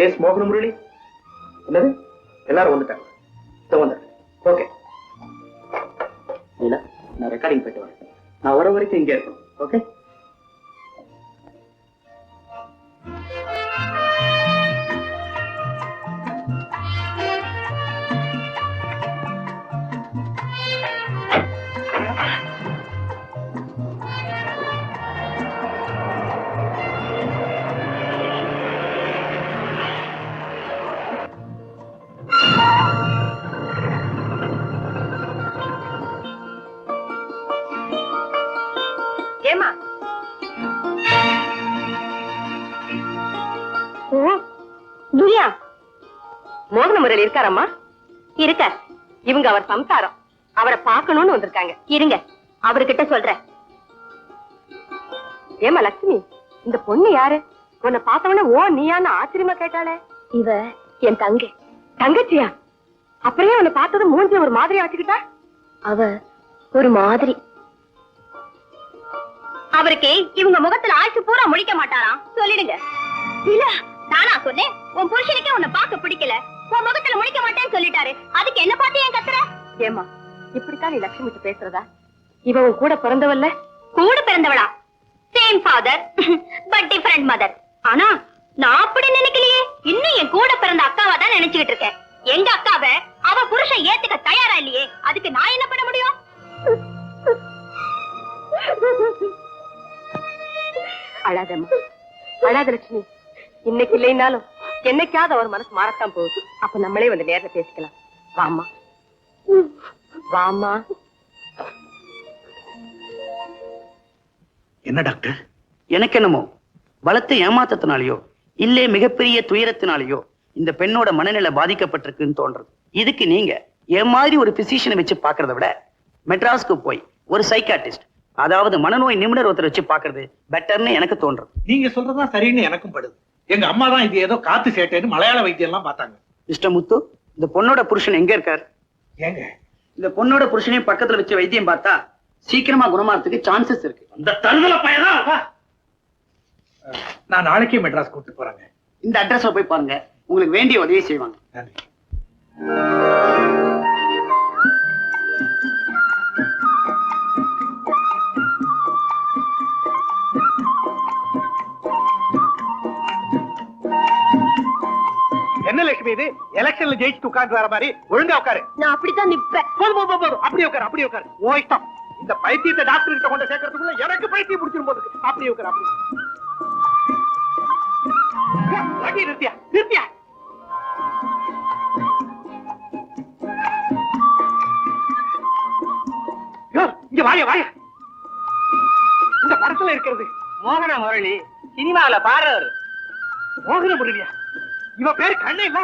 S மோகன முரளி. என்னது எல்லாரும் வந்துட்டாங்க. ஓகே இல்ல, நான் ரெக்கார்டிங் போயிட்டு வரேன். நான் வர வரைக்கும் இங்கே இருக்கணும். ஓகே. ஏமா துரியா மோகன முறையில் இருக்காரம்மா? இருக்க. இவங்க அவர் சம்சாரம். அவரை பார்க்கணும்னு வந்திருக்காங்க. இருங்க, அவர்கிட்ட சொல்றேன். ஏமா லட்சுமி, இந்த பொண்ணு யாரு? உன்னை பார்த்தவன ஓ நீயான்னு ஆச்சரியமா கேட்டாளே. இவ என் தங்கை. தங்கச்சியா? அப்புறம் உன்னை பார்த்தது மூஞ்சி ஒரு மாதிரி ஆச்சுக்கிட்டா? அவ ஒரு மாதிரி. அவருக்கு இவங்க முகத்துல ஆயுசு பூரா முடிக்க மாட்டாராம். சொல்லிடுங்க. இல்ல, நானா சொன்னேன்? உன் புருஷனுக்கே உன்னை பார்க்க பிடிக்கல, உன் முகத்துல முடிக்க மாட்டேன்னு சொல்லிட்டாரு. அதுக்கு என்ன பார்த்து ஏன் கத்துற? ஏமா, இப்படித்தான் நீ லட்சுமி கிட்ட பேசுறதா? இவ உன் கூட பிறந்தவல்ல? கூட பிறந்தவளா? Same father but different mother. ஆனா நான் அப்படி நினைக்கலையே. இன்னும் என் கூட பிறந்த அக்காவா தான் நினைச்சுக்கிட்டு இருக்கேன். எங்க அக்காவை அவ புருஷன் ஏத்துக்க தயாரா இல்லையே, அதுக்கு நான் என்ன பண்ண முடியும்? அழாதம்மா, அழாத லட்சுமி. இன்னைக்கு இல்லைனாலும் என்னைக்காவது அவர் மனசு மாறத்தான் போகுது. அப்ப நம்மளே வந்து நேர்ல பேசிக்கலாம். வாமா வாமா. என்ன டாக்டர்? எனக்கு என்னமோ பலத்த ஏமாத்தத்தினாலேயோ இல்லே மிகப்பெரிய துயரத்தினாலேயோ இந்த பெண்ணோட மனநிலை பாதிக்கப்பட்டிருக்குன்னு தோன்றது. இதுக்கு நீங்க என் மாதிரி ஒரு பிசிஷியனை வச்சு பாக்குறத விட மெட்ராஸ்க்கு போய் ஒரு சைக்காட்டிஸ்ட், அதாவது மனநோய் நிபுணர் ஒருத்தர் வச்சு பாக்குறது பெட்டர்னு எனக்கு தோன்றது. நீங்க சொல்றதுதான் சரின்னு எனக்கும் படுது. எங்க அம்மா தான் இது ஏதோ காத்து சேட்டேன்னு மலையாள வைத்தியம் எல்லாம் பார்த்தாங்க. மிஸ்டர் முத்து, இந்த பொண்ணோட புருஷன் எங்க இருக்காரு? ஏங்க, இந்த பொண்ணோட புருஷனையும் பக்கத்துல வச்சு வைத்தியம் பார்த்தா சீக்கிரமா குணமாறதுக்கு சான்சஸ் இருக்கு. அந்த தருதல பையனா நான் நாளைக்கே மெட்ராஸ் கூட்டிட்டு போறேங்க. இந்த அட்ரஸ்ல போய் பாருங்க, உங்களுக்கு வேண்டிய உதவி செய்வாங்க. நன்றி. என்ன லட்சுமி இது? எலெக்ஷன்ல ஜெயிச்சு உட்கார்ந்து வர மாதிரி ஒழுங்கா உட்காரு. நான் அப்படித்தான் நிப்பேன். அப்படியே உட்காரு, அப்படியே உட்காரு. ஓ இஷ்டம். இந்த பைத்தியத்தை டாக்டர் கிட்ட கொண்டு சேர்க்கறதுக்குள்ள எனக்கு பைத்தியம் பிடிச்சிரும் போது. அப்படியே உட்காரு, அப்படியே. நிறுத்தியா நிறுத்தியா. இங்க வாயா வாயா. இந்த படத்துல இருக்கிறது மோகன முரளி, சினிமாவில பாடுறவர். மோகன முரளியா? இவ பேரு கண்ணே இல்ல?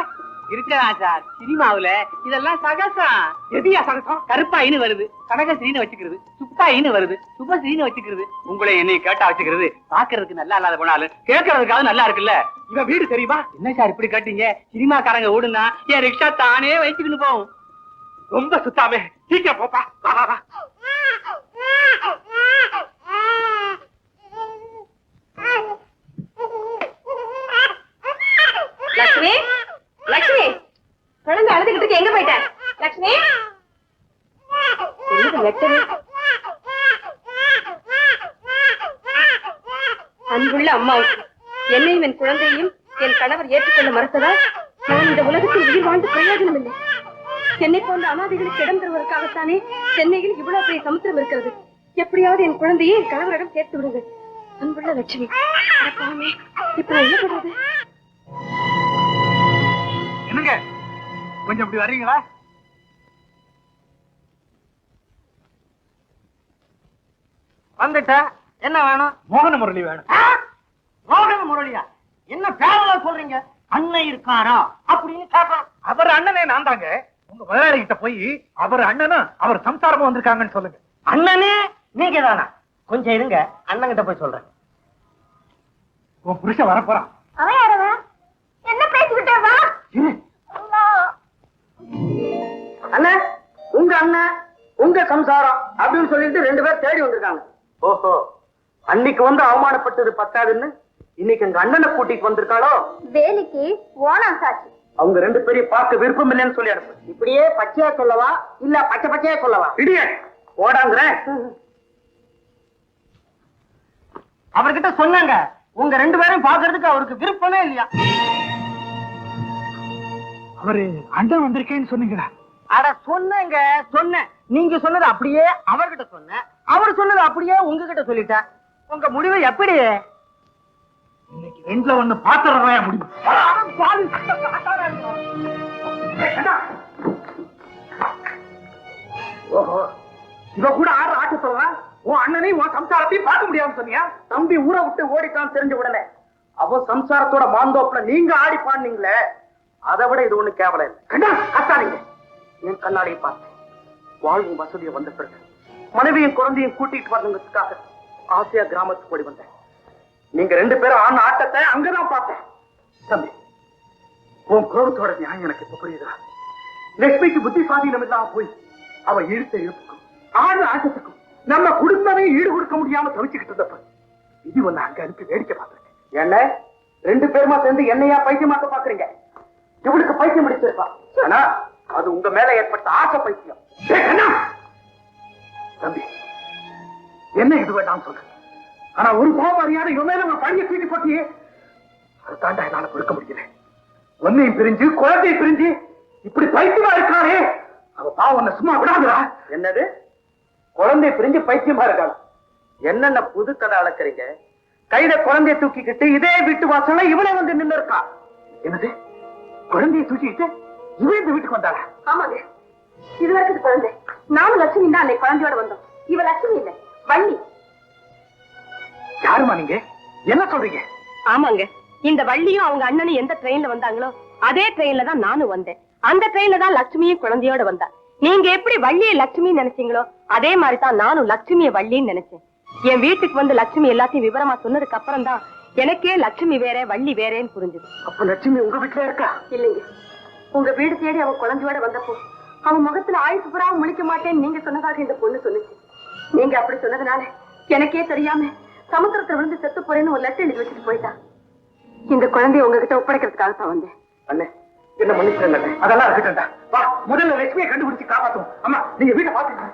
இருக்கலாம் சார், சினிமாவுல இதெல்லாம் சகசம். எதியா சகசம்? கருப்பாயின்னு வருது, கனகஸ்ரீன்னு வச்சுக்கிறது, சுப்பாயின்னு வருது, சுபஸ்ரீன்னு வச்சுக்கிறது. உங்களை என்னை கேட்டா வச்சுக்கிறது. பாக்குறதுக்கு நல்லா இல்லாத போனாலும் கேட்கறதுக்காக நல்லா இருக்குல்ல. இவ வீடு தெரியுமா? என்ன சார் இப்படி கேட்டீங்க? சினிமாக்காரங்க ஓடுனா என் ரிக்ஷா தானே வச்சுக்கிட்டு போகும். ரொம்ப சுத்தாமே. சீக்கிரம் போப்பா. வா வா வா. லட்சுமி, லட்சுமி, குழந்தை அழுதுகிட்டு எங்க போயிட்ட? லட்சுமி, அன்புள்ள அம்மாவுக்கு என்னையும் என் குழந்தையும் என் கணவர் ஏற்றுக்கொள்ள மறுத்ததால் நான் இந்த உலகத்தில் உயிர் வாழ்ந்து பிரயோஜனம் இல்லை. என்னை போன்ற அனாதைகளுக்கு இடம் தருவதற்காகத்தானே சென்னையில் இவ்வளவு பெரிய சமுத்திரம் இருக்கிறது. எப்படியாவது என் குழந்தையை என் கணவரிடம் சேர்த்து விடுங்க. அன்புள்ள லட்சுமி. இப்ப என்ன பண்றது? என்னங்க, கொஞ்சம் இப்படி வர்றீங்களா? வந்துட்டா என்ன வேணும்? மோகன முரளி வேணும். மோகன முரளியா? என்ன பேரலா சொல்றீங்க? அண்ணன் இருக்காரா அப்படின்னு கேட்கணும். அவர் அண்ணனே நான் தாங்க. உங்க முதலாளி கிட்ட போய் அவர் அண்ணனும் அவர் சம்சாரமும் வந்திருக்காங்கன்னு சொல்லுங்க. அண்ணனே நீங்க தானா? கொஞ்சம் இருங்க, அண்ணன் கிட்ட போய் சொல்றேன். உன் புருஷன் வர போறான். அவன் யாரவன்? என்ன பேசிக்கிட்டே வா. அண்ணா, உங்க அண்ணன் உங்க சம்சாரம் அப்படின்னு சொல்லிட்டு 2 பேர் தேடி வந்திருக்காங்க. ஓஹோ, அன்னைக்கு வந்து அவமானப்பட்டது பத்தாதுன்னு இன்னைக்கு எங்க அண்ணனை கூட்டிட்டு வந்திருக்காளோ? வேலைக்கு ஓணம் சாட்சி. அவங்க 2 பேரையும் பார்க்க விருப்பம் இல்லைன்னு சொல்லி அனுப்பு. இப்படியே பச்சையா சொல்லவா இல்ல பச்சை பச்சையா சொல்லவா? இடிய ஓடாங்கிற அவர்கிட்ட சொன்னாங்க உங்க 2 பேரும் பாக்குறதுக்கு அவருக்கு விருப்பமே இல்லையா. அவரு அண்ணன் வந்திருக்கேன்னு சொன்னீங்களா? அட சொன்னேங்க சொன்னேன். நீங்க சொன்னது அப்படியே அவர்கிட்ட சொன்னேன், அவர் சொன்னது அப்படியே உங்ககிட்ட சொல்லிட்டேன். உங்க முடிவு எப்படி? இன்னைக்கு 2ல 1 பாத்துறேன் முடிவு. ஓஹோ, இவ கூட ஆடுற ஆட்டு சொல்ல உன் அண்ணனையும் உன் சம்சாரத்தையும் பார்க்க முடியாம சொன்னியா? தம்பி ஊரை விட்டு ஓடிட்டான்னு தெரிஞ்ச உடனே அவ சம்சாரத்தோட மாந்தோப்புல நீங்க ஆடி பாடுனீங்களே, அதை விட இது ஒண்ணு கேவலம் இல்லை. கண்டா கத்தாதீங்க. என் கண்ணாடியை பார்த்தேன். வாழ்வு வசதியை வந்த பிறகு மனைவியும் குழந்தையும் கூட்டிட்டு வரணுங்கிறதுக்காக ஆசையா கிராமத்துக்கு ஓடி வந்தேன். நீங்க 2 பேரும் ஆன ஆட்டத்தை அங்கதான் பார்த்தேன். தம்பி, உன் கோபத்தோட நியாயம் எனக்கு இப்ப புரியுதா? லட்சுமிக்கு புத்தி சுவாதீனம் இல்லாம போய் அவ இழுத்த இழுப்புக்கும் ஆடு ஆட்டத்துக்கும் நம்ம குடும்பமே ஈடு கொடுக்க முடியாம தவிச்சுக்கிட்டு இருந்தப்ப இது ஒண்ணு அங்க அனுப்பி வேடிக்கை பார்த்திருக்கேன். என்ன 2 பேருமா சேர்ந்து என்னையா பைத்தியமாக்க பாக்குறீங்க? இவளுக்கு பைத்தியம் முடிச்சிருப்பா, ஆனா அது உங்க மேல ஏற்பட்ட ஆசை பைத்தியம். தம்பி, என்ன இது வேண்டாம் சொல்ற, ஆனா ஒரு பாவம் அறியாத இவன் மேல ஒரு பழிய தூக்கி போட்டியே, அதை தாண்டா என்னால கொடுக்க முடியல. ஒன்னையும் பிரிஞ்சு குழந்தையை பிரிஞ்சு இப்படி பைத்தியமா இருக்கானே, அவ பாவம் உன்னை சும்மா விடாதுடா. என்னது குழந்தையை பிரிஞ்சு பைத்தியமா இருக்காங்க? என்னென்ன புது கதை அளக்குறீங்க? கையில குழந்தைய தூக்கிக்கிட்டு இதே வீட்டு வாசல்ல இவளே வந்து நின்று இருக்கா. என்னது குழந்தையை தூக்கிக்கிட்டு இவன் இந்த வீட்டுக்கு வந்தாளா? ஆமாங்க, இது வரைக்கும் குழந்தை. நானும் லட்சுமி தான் அன்னைக்கு குழந்தையோட வந்தோம். இவ லட்சுமி இல்ல, வள்ளி. யாருமா நீங்க? என்ன சொல்றீங்க? ஆமாங்க, இந்த வள்ளியும் அவங்க அண்ணனும் எந்த ட்ரெயின்ல வந்தாங்களோ அதே ட்ரெயின்ல தான் நானும் வந்தேன். அந்த ட்ரெயின்ல தான் லட்சுமியும் குழந்தையோட வந்தா. நீங்க எப்படி வள்ளியை லட்சுமி நினைச்சீங்களோ அதே மாதிரி தான் நானும் லட்சுமிய வள்ளின்னு நினைச்சேன். என் வீட்டுக்கு வந்து லட்சுமி எல்லாத்தையும் விவரமா சொன்னதுக்கு அப்புறம் தான் எனக்கே லட்சுமி வேற வள்ளி வேறேன்னு புரிஞ்சுது. அப்ப லட்சுமி உங்க வீட்டுல இருக்கா? இல்லைங்க, உங்க வீடு தேடி அவ குழந்தையோட வந்தப்போ அவன் முகத்துல ஆயுசு புறாவும் முழிக்க மாட்டேன்னு நீங்க சொன்னதாக இந்த பொண்ணு சொன்னுச்சு. நீங்க அப்படி சொன்னதுனால எனக்கே தெரியாம சமுத்திரத்துல விழுந்து செத்து போறேன்னு ஒரு லெட்டர் எழுதி வச்சுட்டு போயிட்டா. இந்த குழந்தைய உங்ககிட்ட ஒப்படைக்கிறதுக்காக தான் வந்தேன். அண்ணே, என்ன மன்னிச்சிருங்க. அதெல்லாம் இருக்கட்டா. வா, முதல்ல லட்சுமியை கண்டுபிடிச்சு காப்பாத்தும். அம்மா, நீங்க வீட்டை பாத்துங்க.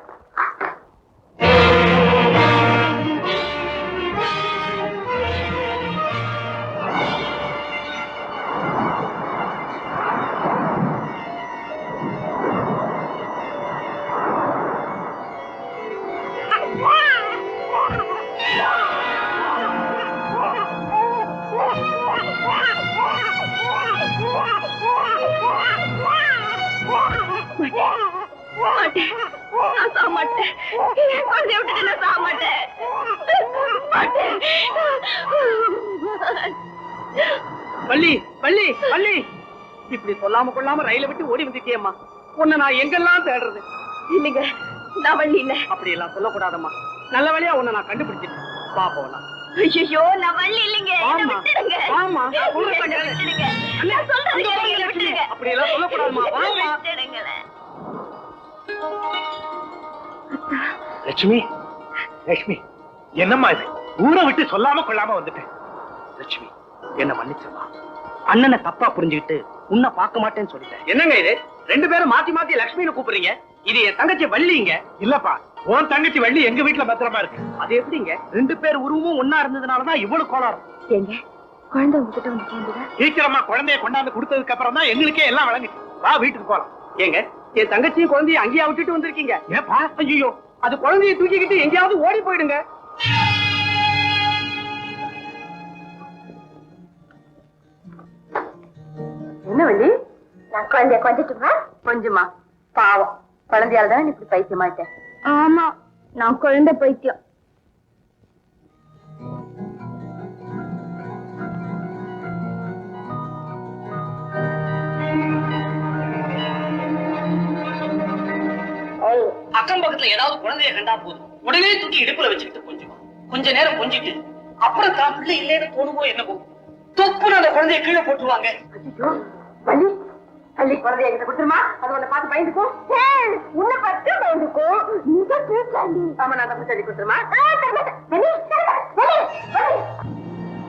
வள்ளி வள்ளி வள்ளி, இப்படி சொல்லாம கொள்ளாம ரயில விட்டு ஓடி வந்துட்டியம்மா. உன்னை நான் எங்கெல்லாம் தேடுறது? இல்லைங்க, நான் வள்ளி இல்ல. அப்படி எல்லாம் சொல்லக்கூடாதம்மா. நல்ல வழியா உன்னை நான் கண்டுபிடிச்சிட்டேன். பாப்போம். ஐயோ, நான் வள்ளி இல்லைங்க. என்னை விட்டுடுங்க. ஆமா, என்னை விட்டுடுங்க. நான் சொல்றதை கேளுங்க, என்னை விட்டுடுங்க. அப்படி எல்லாம் சொல்லக்கூடாதுமா. வாமா. விட்டுடுங்களேன். லட்சுமி, லட்சுமி, என்னம்மா இது? ஊரை விட்டு சொல்லாம கொள்ளாம வந்துட்டேன். லட்சுமி, என்ன மன்னிச்சிருமா. அண்ணனை தப்பா புரிஞ்சுக்கிட்டு உன்னை பார்க்க மாட்டேன்னு சொல்லிட்டேன். என்னங்க இது? 2 பேரும் மாத்தி மாத்தி லட்சுமின்னு கூப்பிடுறீங்க. இது என் தங்கச்சி வள்ளிங்க. இல்லப்பா, உன் தங்கச்சி வள்ளி எங்க வீட்டுல பத்திரமா இருக்கு. அது எப்படிங்க? 2 பேர் உருவமும் ஒன்னா இருந்ததுனாலதான் இவ்வளவு கோளாறு. ஏங்க, குழந்தை உங்ககிட்ட வந்து சேர்ந்துடா. சீக்கிரமா குழந்தைய கொண்டாந்து கொடுத்ததுக்கு அப்புறம் தான் எங்களுக்கே எல்லாம் வழங்குச்சு. வா, வீட்டுக்கு போலாம். ஏங்க, என் தங்கச்சியும் குழந்தையும் அங்கேயா விட்டுட்டு வந்திருக்கீங்க? ஏப்பா? ஐயோ, அது குழந்தையை தூக்கிக்கிட்டு எங்கேயாவது ஓடி போயிடுங்க. என்ன வள்ளி, நான் குழந்தைய கொஞ்சட்டுமா? கொஞ்சமா? பாவம், குழந்தையால தான் இப்படி பைத்தியமாயிட்டேன். ஆமா, நான் குழந்தை பைத்தியம். அக்கம் பக்கத்துல ஏதாவது குழந்தைய கண்டா போதும் உடனே தூக்கி இடுப்புல வச்சுக்கிட்டு கொஞ்ச நேரம் கொஞ்சிட்டு அப்புறம் தான் பிள்ளை இல்லைன்னு தோணுமோ என்னவோ தொப்புன்னு அந்த குழந்தைய கீழே போட்டுருவாங்க. வள்ளி, வள்ளி, குழந்தைய கிட்ட கொடுத்துருமா? அது உன்னை பார்த்து பயந்துக்கும். உன்னை பார்த்து பயந்துக்கும். ஆமா, நான் தப்பு சொல்லி கொடுத்துருமா?